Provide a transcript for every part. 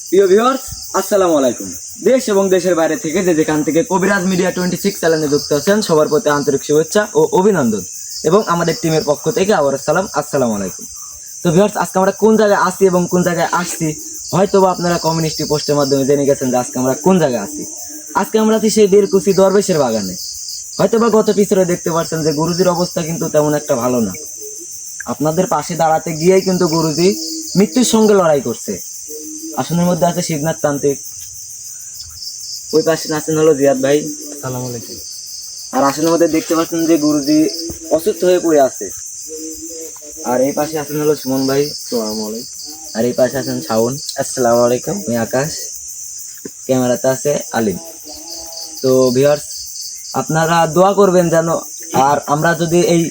প্রিয় ভিউয়ার্স, আসসালামু আলাইকুম। দেশ এবং দেশের বাইরে থেকে যেখান থেকে কবিরাজ মিডিয়া 26 চ্যানেলে যুক্ত আছেন সবার প্রতি আন্তরিক শুভেচ্ছা ও অভিনন্দন এবং আমাদের টিমের পক্ষ থেকে আবার আসসালামু আলাইকুম। তো ভিউয়ার্স, আজকে আমরা কোন জায়গায় আছি এবং কোন জায়গায় আসছি হয়তোবা আপনারা কমিউনিটি পোস্টের মাধ্যমে জেনে গেছেন যে আজকে আমরা কোন জায়গায় আছি। আজকে আমরা আছি সেই বেরকুচি দরবেশের বাগানে। হয়তোবা গত পিছনে দেখতে পাচ্ছেন যে গুরুজির অবস্থা কিন্তু তেমন একটা ভালো না। আপনাদের পাশে দাঁড়াতে গিয়েই কিন্তু গুরুজি মৃত্যুর সঙ্গে লড়াই করছে। আসনের মধ্যে আছে শিবনাথ তান্ত্রিক, ওই পাশে আছেন হলো জিয়াদ ভাই, আসসালামু আলাইকুম। আর আসনের মধ্যে দেখতে পাচ্ছেন যে গুরুজি অসুস্থ হয়ে পড়ে আছে। আর এই পাশে আছেন হলো সুমন ভাই, আসসালামু আলাইকুম। আর এই পাশে আছেন শাওন, আসসালামু আলাইকুম। আমি আকাশ, ক্যামেরাতে আছে আলিম। তো ভিউয়ার্স, আপনারা দোয়া করবেন যেন, আর আমরা যদি এই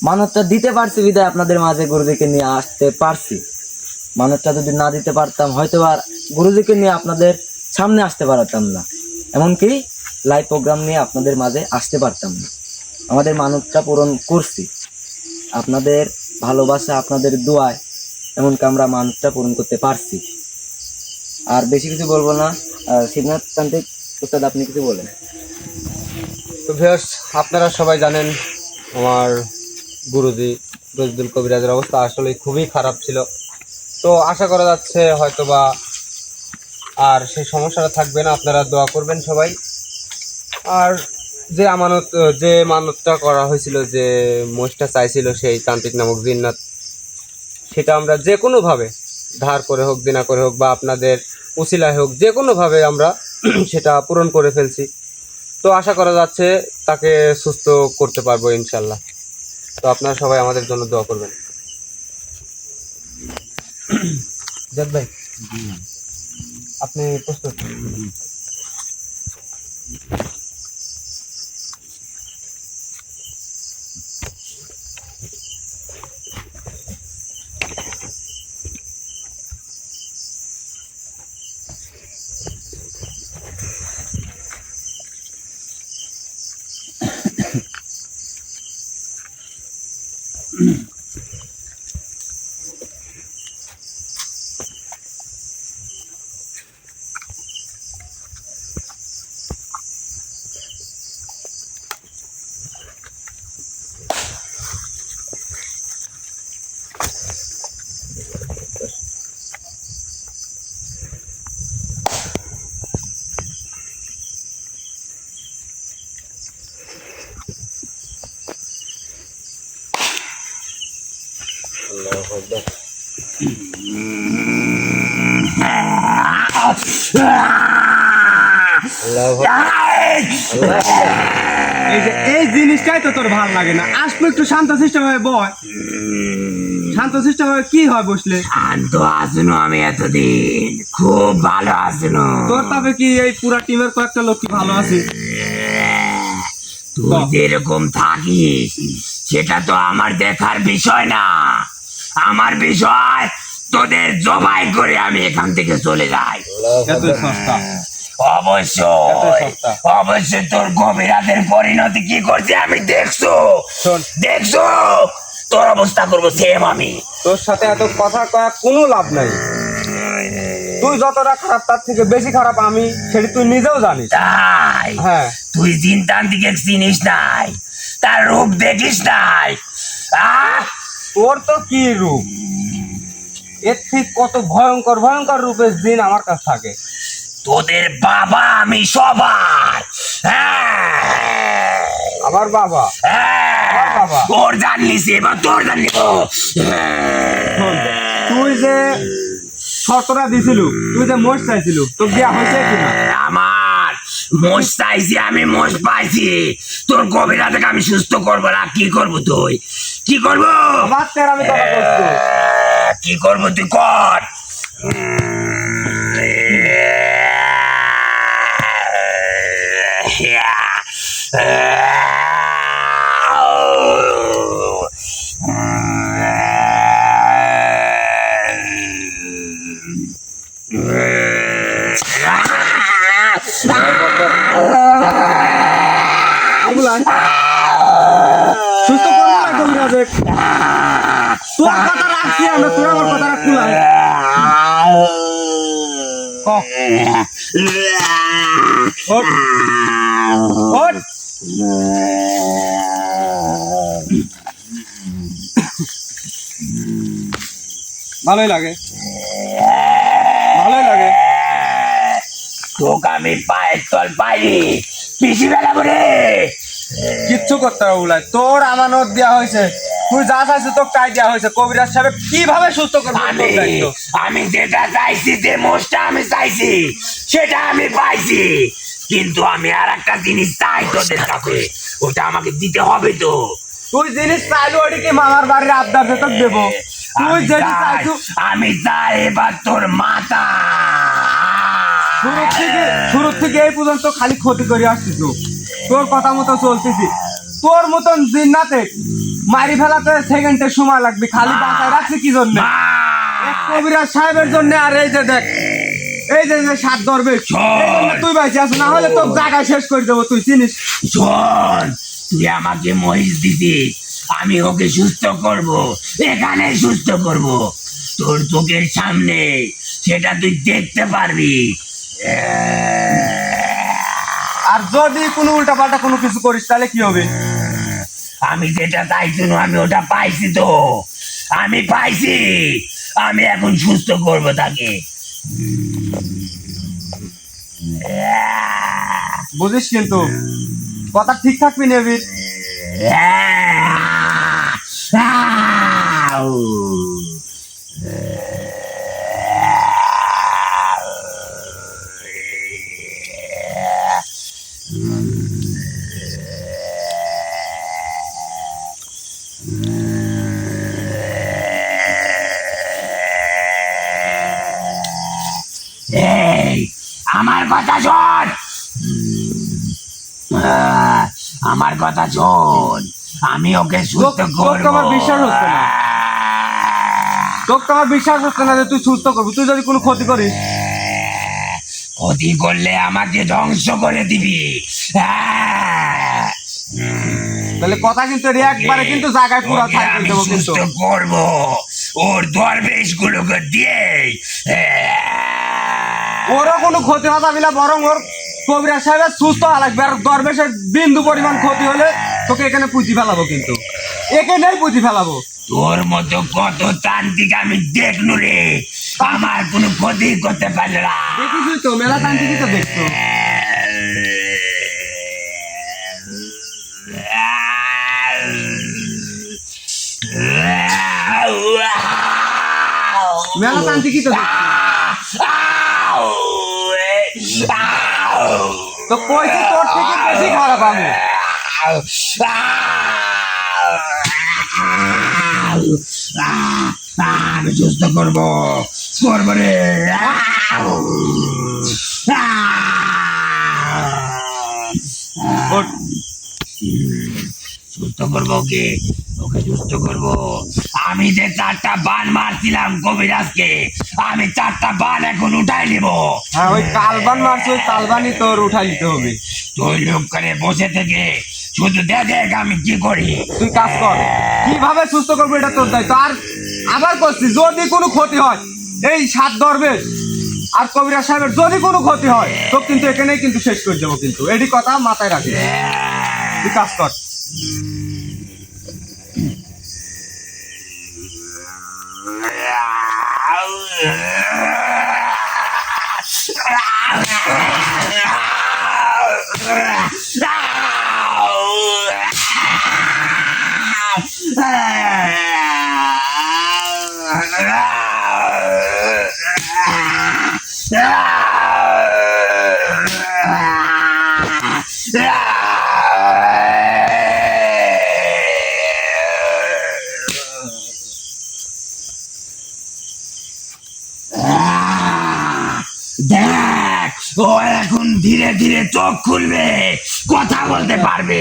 মানবটা দিতে পারছি বিদায় আপনাদের মাঝে গুরুজিকে নিয়ে আসতে পারছি। মানবটা যদি না দিতে পারতাম হয়তো আর গুরুজিকে নিয়ে আপনাদের সামনে আসতে পারতাম না, এমনকি লাইভ প্রোগ্রাম নিয়ে আপনাদের মাঝে আসতে পারতাম না। আমাদের মানবটা পূরণ করছি আপনাদের ভালোবাসা, আপনাদের দোয়ায়, এমনকি আমরা মানবটা পূরণ করতে পারছি। আর বেশি কিছু বলবো না। শিবনাথ তান্ত্রিক উস্তাদ, আপনি কিছু বলেন। তো ভিউয়ার্স, আপনারা সবাই জানেন আমার গুরুজি রশিদুল কবিরাজের অবস্থা আসলে খুবই খারাপ ছিল। তো আশা করা যাচ্ছে হয়তোবা আর সেই সমস্যাটা থাকবে না। আপনারা দোয়া করবেন সবাই। আর যে মানতটা করা হয়েছিল, যে মোষটা চাইছিল সেই তান্ত্রিক নামক জিন্নাত, সেটা আমরা যে কোনোভাবে ধার করে হোক, দিনা করে হোক, বা আপনাদের উছিলায় হোক, যে কোনোভাবে আমরা সেটা পূরণ করে ফেলছি। তো আশা করা যাচ্ছে তাকে সুস্থ করতে পারবো ইনশাল্লাহ। তো আপনারা সবাই আমাদের জন্য দোয়া করবেন। জাদ ভাই, আপনি প্রস্তুত? আল্লাহু আকবার। এই জিনিসটাই তো তোর ভালো লাগে না। আসলে একটু শান্তশিষ্ট হয়ে বয়। শান্তশিষ্ট হয়ে কি হয় বসলে? শান্ত আসুন, আমি এতদিন খুব ভালো আসুন। তোর তবে কি এই পুরা টিমের কয়েকটা লোক কি ভালো আছে? তুই যেরকম থাকিস সেটা তো আমার দেখার বিষয় না। আমার বিষয় তোদের জবাই করে আমি এখান থেকে চলে যাই। এত সস্তা? অবশ্যই অবশ্যই। তোর গভীরাদের পরিণতি কি করছে আমি দেখছো। তোর অবস্থা করবো সেম আমি। তোর সাথে এত কথা কয়া কোনো লাভ নাই। তুই যতটা খারাপ তার থেকে বেশি খারাপ আমি, সেটা তুই নিজেও জানিস। তাই হ্যাঁ, তুই জিনতান্ত্রিকে চিনিস নাই, তার রূপ দেখিস নাই। তোর তো কি রূপ, এর ঠিক কত ভয়ঙ্কর ভয়ঙ্কর রূপের দিন আমার কাছে থাকে। তোদের বাবা আমি সবার। হ্যাঁ, আবার বাবা? বাবা তোর জানলি সে বা তোর জানলি। তুই যে শর্তটা দিছিল, তুই যে মোষ চাইছিল, তোর বিয়া হয়েছে কিনা? আমার মোষ চাইছি, আমি মোষ পাইছি। তোর গভীরা থেকে আমি সুস্থ করবো না। কি করবো তুই? কি করবো? আবার তেরামি কথা করছো। কি করবো তুই কর। সুস্থ করবো না কবিরাজে। তোর কথা রাখছি আমরা, তোর আমার কথা রাখবো না। ওঠ, ওঠ। ভালোই লাগে, ভালোই লাগে। তোকে আমি পায়ের তল পাইনি পিসি বেলা করে কিচ্ছু করতে হবে বলে তোর আমানত দেওয়া হয়েছে, তুই যা চাইছিস তোর তাই দেওয়া হয়েছে। কবিরাজ সাহেব কিভাবে সুস্থ করবে আমি আমি যেটা চাইছি, যে মোষটা আমি চাইছি সেটা আমি পাইছি, কিন্তু আমি আর একটা জিনিস চাই তোদের কাছে, ওটা আমাকে দিতে হবে তো। তুই জিনিস চাইলে ওটিকে মামার বাড়ির আবদার তোকে দেবো। তুই আমি যেটা চাই- চাইছু আমি চাই এবার তোর মাথা। শুরু থেকে এই পর্যন্ত খালি ক্ষতি করে আসছিস, তোর কথা মতো চলতেছি। তোর মতন জিন্নাতে মারি ফেলাতে সেকেন্ডের সময় লাগবে, খালি বাঁচায় রাখছি কি জন্য? এক কবিরাজ সাহেবের জন্য। আর এই যে দেখ, এই যে যে সাত দরবেশ, এই জন্য তুই বাইচে আস, না হলে তোর জায়গা শেষ করে দেবো, তুই চিনিস। শোন, তুই আমাকে মহিষ দিবি, আমি ওকে সুস্থ করব, এখানে সুস্থ করব তোর চোখের সামনে, সেটা তুই দেখতে পারবি। আর যদি কোনো উল্টাপাল্টা কোনো কিছু করিস তাহলে কি হবে? আমি যেটা চাইছি না, আমি ওটা পাইছি তো, আমি পাইছি, আমি এখন সুস্থ করব তাকে। বুঝিস কিন্তু কথা ঠিক থাকবি নেবি। এই, আমার কথা শোন, আমার কথা শোন, আমি ওকে সুস্থ তোকে করব। আমার বিশ্বাস হচ্ছে না। তোকে তো আমার বিশ্বাস হচ্ছে না যে তুই সুস্থ করবি। তুই যদি কোনো ক্ষতি করিস, ক্ষতি করলে আমাকে ধ্বংস করে দিবি। তাহলে কথা কিন্তু এর একবারে কিন্তু জায়গায় পুরো ওকে থাকবে আমি দেবো কিন্তু। সুস্থ করব ওর দরবেশ গুলোকে দিয়ে। ওরও কোনো ক্ষতি হবে না, বরং ওর কবিরাজ সাহেবের সুস্থ হওয়া লাগবে। আর দরবেশের বিন্দু পরিমাণ ক্ষতি হলে তোকে এখানে পুঁতি ফেলাবো, কিন্তু এখানেই পুঁতি ফেলাবো। তোর মতো কত তান্ত্রিক আমি দেখনু রে, আমার কোনো ক্ষতি করতে পারলে না। দেখিসই তো, মেলা তান্ত্রিকই তো দেখছো। মেলা তান্ত্রিকই তো দেখছো। তো কইছি তোর থেকে বেশি খারাপ আমি। আমি সুস্থ করবো রে। ওঠ। সুস্থ করবো ওকে, ওকে সুস্থ করবো। আমি যে 4টা বান মারছিলাম কবিরাজকে, আমি 4টা বান এখন উঠাই নিব। হ্যাঁ, ওই কালবান মারছে, ওই কালবানই তোর উঠাই দিতে হবে। তুই লোক করে বসে থেকে শুধু দেখ আমি কি করি। তুই কাজ কর, কিভাবে সুস্থ করবো এটা তোর দায়িত্ব। আর আবার করছি, যদি কোনো ক্ষতি হয়, এই সাত দরবেশ আর কবিরাজ সাহেবের যদি কোনো ক্ষতি হয়, তো কিন্তু এখানেই কিন্তু শেষ করে দেবো, কিন্তু এটি কথা মাথায় রাখি। তুই কাজ কর। দেখ, ও এখন ধীরে ধীরে চোখ খুলবে, কথা বলতে পারবে।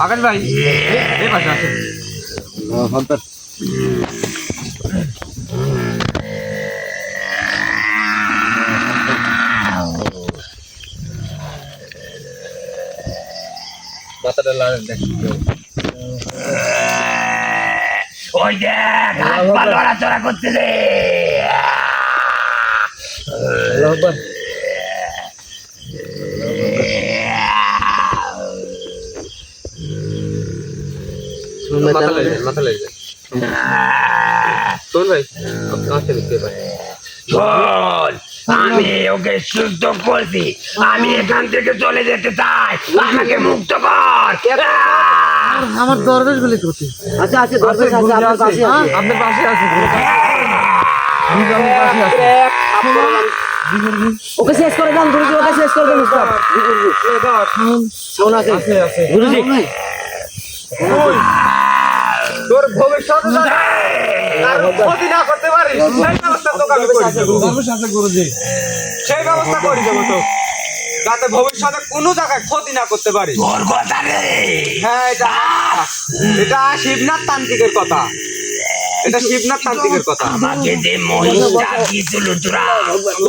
আকাশ ভাই, এই পাশে আসো। ওই দেখ, হাত পা লড়াচড়া করতেছে। আকবার। মাথা লেগে যায়, মাথা লেগে যায়। শোন ভাই, কাছে দেখতে পাই। শোন, আমি ওকে সুস্থ করছি, আমি এখান থেকে চলে যেতে চাই, আমাকে মুক্ত কর। আমার দরবেশ গুলি কোথায়? আচ্ছা আছে দরবেশ আছে আপনার পাশে আছে। আপনার পাশে আছে ওকে শেষ করে দেন গুরুজি, ওকে শেষ করে দেন উস্তাদ। সাউন্ড আছে গুরুজি। তোর ভবিষ্যৎ ক্ষতি না করতে পারিস সেই ব্যবস্থা তোকে আমি করে দেবো। সেই ব্যবস্থা করে দেবো তো, যাতে ভবিষ্যতে কোনো জায়গায় ক্ষতি না করতে পারিস। তোর কথা রে, হ্যাঁ এটা শিবনাথ তান্ত্রিকের কথা, এটা শিবনাথ তান্ত্রিকের কথা। আমাকে যে মহিষটা দিয়েছিল তোরা,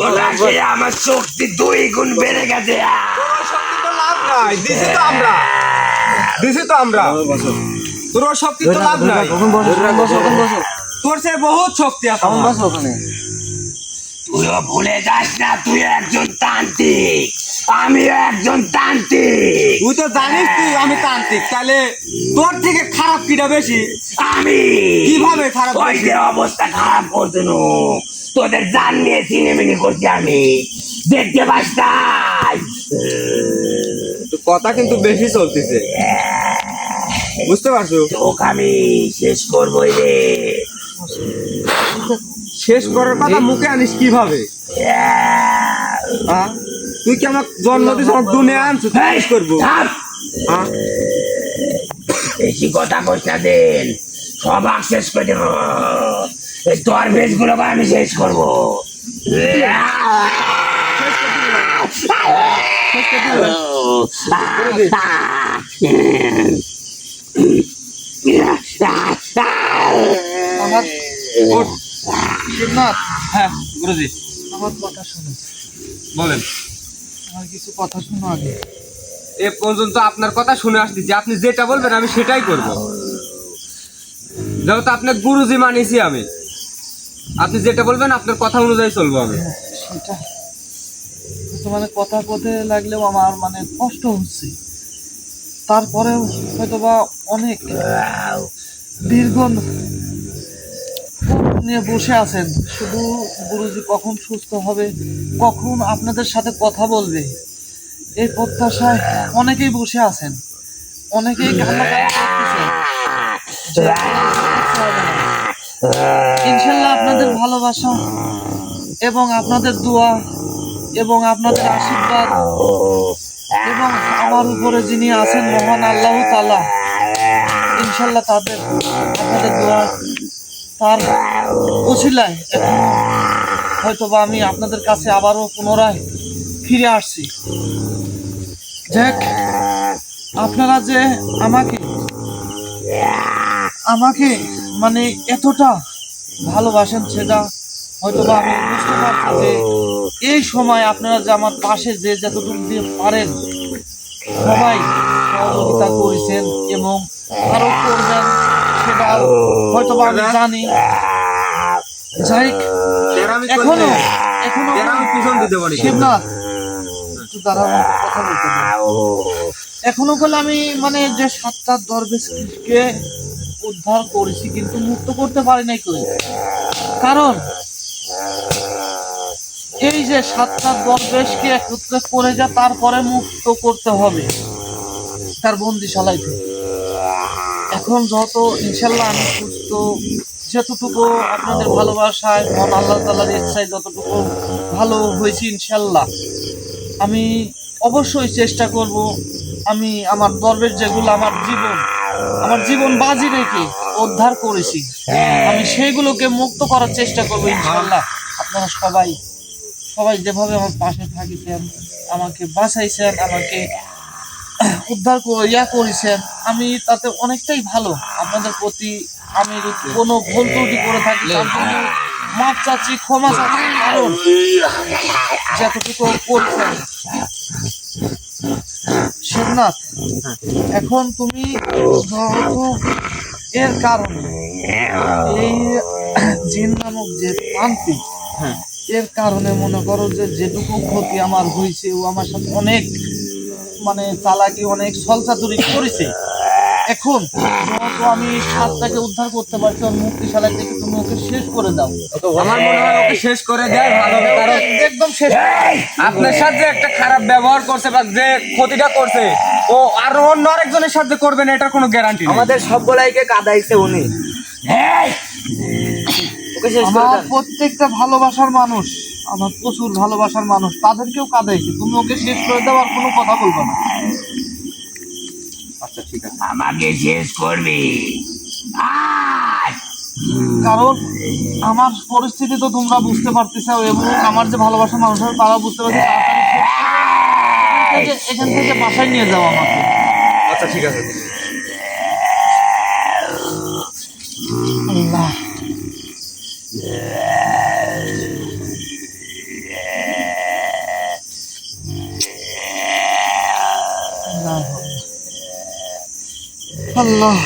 ওটা খেয়ে আমার শক্তি 2 গুণ বেড়ে গেছে। তোর ওই শক্তি তো লাভ নাই, দিছি তো আমরা, তোর ওই শক্তি তো লাভ নাই, তোর সে বহুত শক্তি আছে আমার। ওখানে তুইও ভুলে যাস না, তুই একজন তান্ত্রিক, আমিও একজন তান্ত্রিক। তুই তো জানিস তুই আমি তান্ত্রিক, তাহলে তোর থেকে খারাপ কিটা বেশি? আমি কিভাবে খারাপ ওই বেশি? যে অবস্থা খারাপ করছো, তোদের জান নিয়ে চিনেমিনি করছি আমি, দেখতে পাস তাই। তোর কথা কিন্তু বেশি চলতেছে, বুঝতে পারছো? তোকে আমি শেষ করবোই রে। শেষ করার কথা মুখে আনিস কিভাবে? হ্যাঁ? তুই কি আমার জন্ম দিস, আমার দুনিয়া আনছো, তুই শেষ করবো? থাম, হ্যাঁ? বেশি কথা কইস না, দিন সবাক শেষ করে দেবো। এই তোর বেশগুলোকে আমি শেষ করবো। ওঠ। শিবনাথ, হ্যাঁ গুরুজি আমার কথা শোনো, বলেন। আমার কিছু কথা শোনো আগে। এ পর্যন্ত আপনার কথা শুনে আসতেছি, আপনি যেটা বলবেন আমি সেটাই করবো। যেহেতু আপনার গুরুজি মানিছি আমি, আপনি যেটা বলবেন আপনার কথা অনুযায়ী চলবো আমি। সেটা মানে কথা বলতে লাগলেও আমার মানে কষ্ট হচ্ছে, তারপরেও হয়তোবা অনেক দীর্ঘ নিয়ে বসে আছেন, শুধু গুরুজি কখন সুস্থ হবে, কখন আপনাদের সাথে কথা বলবে, এই প্রত্যাশায় অনেকেই বসে আছেন, অনেকেই কান্নাকাটি করতেছেন। ইনশাল্লাহ আপনাদের ভালোবাসা এবং আপনাদের দোয়া এবং আপনাদের আশীর্বাদ এবং আমার উপরে যিনি আছেন মহান আল্লাহ তাআলা, ইনশাল্লাহ আপনাদের দোয়া তার উছিলায় হয়তোবা আমি আপনাদের কাছে আবারও পুনরায় ফিরে আসছি। যাক, আপনারা যে আমাকে মানে এতটা ভালোবাসেন, সেটা হয়তোবা আমি বুঝতে পারছি যে এই সময় আপনারা যে আমার পাশে যে যতটুকু দিয়ে পারেন সবাই সহযোগিতা করেছেন এবং আরো করবেন, সেটা হয়তোবা আমি জানি। যাই হোক, এখনো আমি পিছন দিতে পারি। শিবনাথ, একটু দাঁড়াও, আমাকে কথা বলতে দাও। এখনো বলে আমি মানে যে 7টা দরবেশকে উদ্ধার করেছি কিন্তু মুক্ত করতে পারি নাই কই, কারণ এই যে 7টা দরবেশকে একত্রে করে যা তারপরে মুক্ত করতে হবে তার বন্দিশালায় থেকে। এখন যত ইনশাল্লাহ আমি সুস্থ, যতটুকু আপনাদের ভালোবাসায় মন আল্লাহ তাআলার ইচ্ছায় যতটুকু ভালো হয়েছি ইনশাল্লাহ আমি অবশ্যই চেষ্টা করব। আমি আমার দরবেশ যেগুলো আমার জীবন বাজি রেখে উদ্ধার করেছি, আমি সেগুলোকে মুক্ত করার চেষ্টা করবো ইনশাল্লাহ। আপনারা সবাই যেভাবে আমার পাশে থাকিছেন, আমাকে বাঁচাইছেন, আমাকে উদ্ধার করেছেন, আমি তাতে অনেকটাই ভালো। আপনাদের প্রতি আমি যদি কোনো ভুল ত্রুটি করে থাকি তার জন্য মাপ চাচ্ছি, ক্ষমা চাচ্ছি, কারণ যতটুকু করছেন। শিবনাথ, এখন তুমি যেহেতু এর কারণে এই জিন নামক যে তান্ত্রিক, এর কারণে মনে করো যে যেটুকু ক্ষতি আমার হয়েছে, ও আমার সাথে অনেক মানে চালাকি, অনেক ছলচাতুরি করেছে। এখন যেহেতু আমি সাপটাকে উদ্ধার করতে পারছি, ওর মুক্তিশালা থেকে তুমি ওকে শেষ করে দাও। আমার মনে হয় ওকে শেষ করে দেয় ভালো হবে, কারণ একদম শেষ। আপনার সাথে একটা খারাপ ব্যবহার করছে বা যে ক্ষতিটা করছে ও আর অন্য আরেকজনের সাথে করবে না, এটার কোনো গ্যারান্টি নেই। আমাদের সবগুলাইকে কাদাইছে উনি, এই, ওকে শেষ করে আমার দেন। প্রত্যেকটা ভালোবাসার মানুষ, আমার প্রচুর ভালোবাসার মানুষ, তাদেরকেও কাঁদাইছে। তুমি ওকে শেষ করে দাও, আর কোনো কথা বলবো না। আচ্ছা ঠিক আছে। আমাকে শেষ করবি? আয়! কারণ আমার পরিস্থিতি তো তোমরা বুঝতে পারতেছো, এবং আমার যে ভালোবাসার মানুষ আছে তারা বুঝতে পারছে। তাড়াতাড়ি এখান থেকে বাসায় নিয়ে যাও আমাকে। আচ্ছা ঠিক আছে। আল্লাহ, আল্লাহ,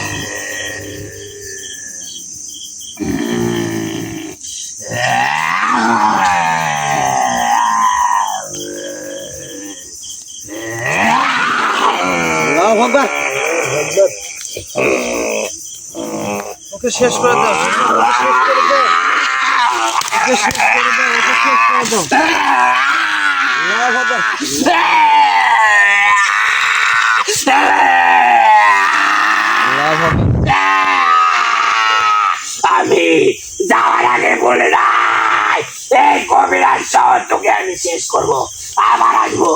আল্লাহু আকবার। ওকে শেষ করে দাও, ওকে শেষ করে দাও, ওকে শেষ করে দাও, ওকে শেষ করে দাও। আল্লাহু আকবার। আল্লাহু আকবার। আমি যাওয়ার আগে বলে নাই, এই কবিরাজ সহ তোকে আমি শেষ করবো, আবার আসবো।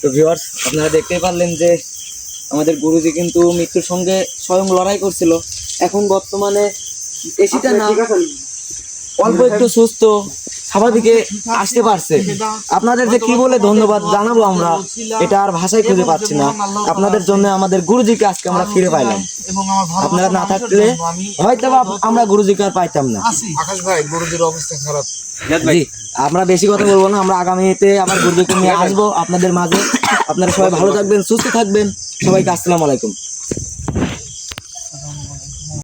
তো ভিউয়ার্স, আপনারা দেখতেই পারলেন যে আমাদের গুরুজি কিন্তু মৃত্যুর সঙ্গে স্বয়ং লড়াই করছিল। এখন বর্তমানে এসিটা না অল্প একটু সুস্থ স্বাভাবিকে আসতে পারছে। আপনাদের যে কি বলে ধন্যবাদ জানাবো আমরা, এটা আর ভাষায় খুঁজে পাচ্ছি না। আপনাদের জন্য আমাদের গুরুজিকে আজকে আমরা ফিরে পাইলাম। এবং আমার আপনারা না ভালোবাসার থাকলে জন্য আমি হয়তো বা আমরা গুরুজিকে আর পাইতাম না। আছি। আকাশ ভাই, গুরুজির অবস্থা খারাপ। জি, আমরা বেশি কথা বলবো না, আমরা আগামীতে আবার গুরুজিকে নিয়ে আসবো আপনাদের মাঝে। আপনারা সবাই ভালো থাকবেন, সুস্থ থাকবেন। সবাইকে আসসালামু আলাইকুম।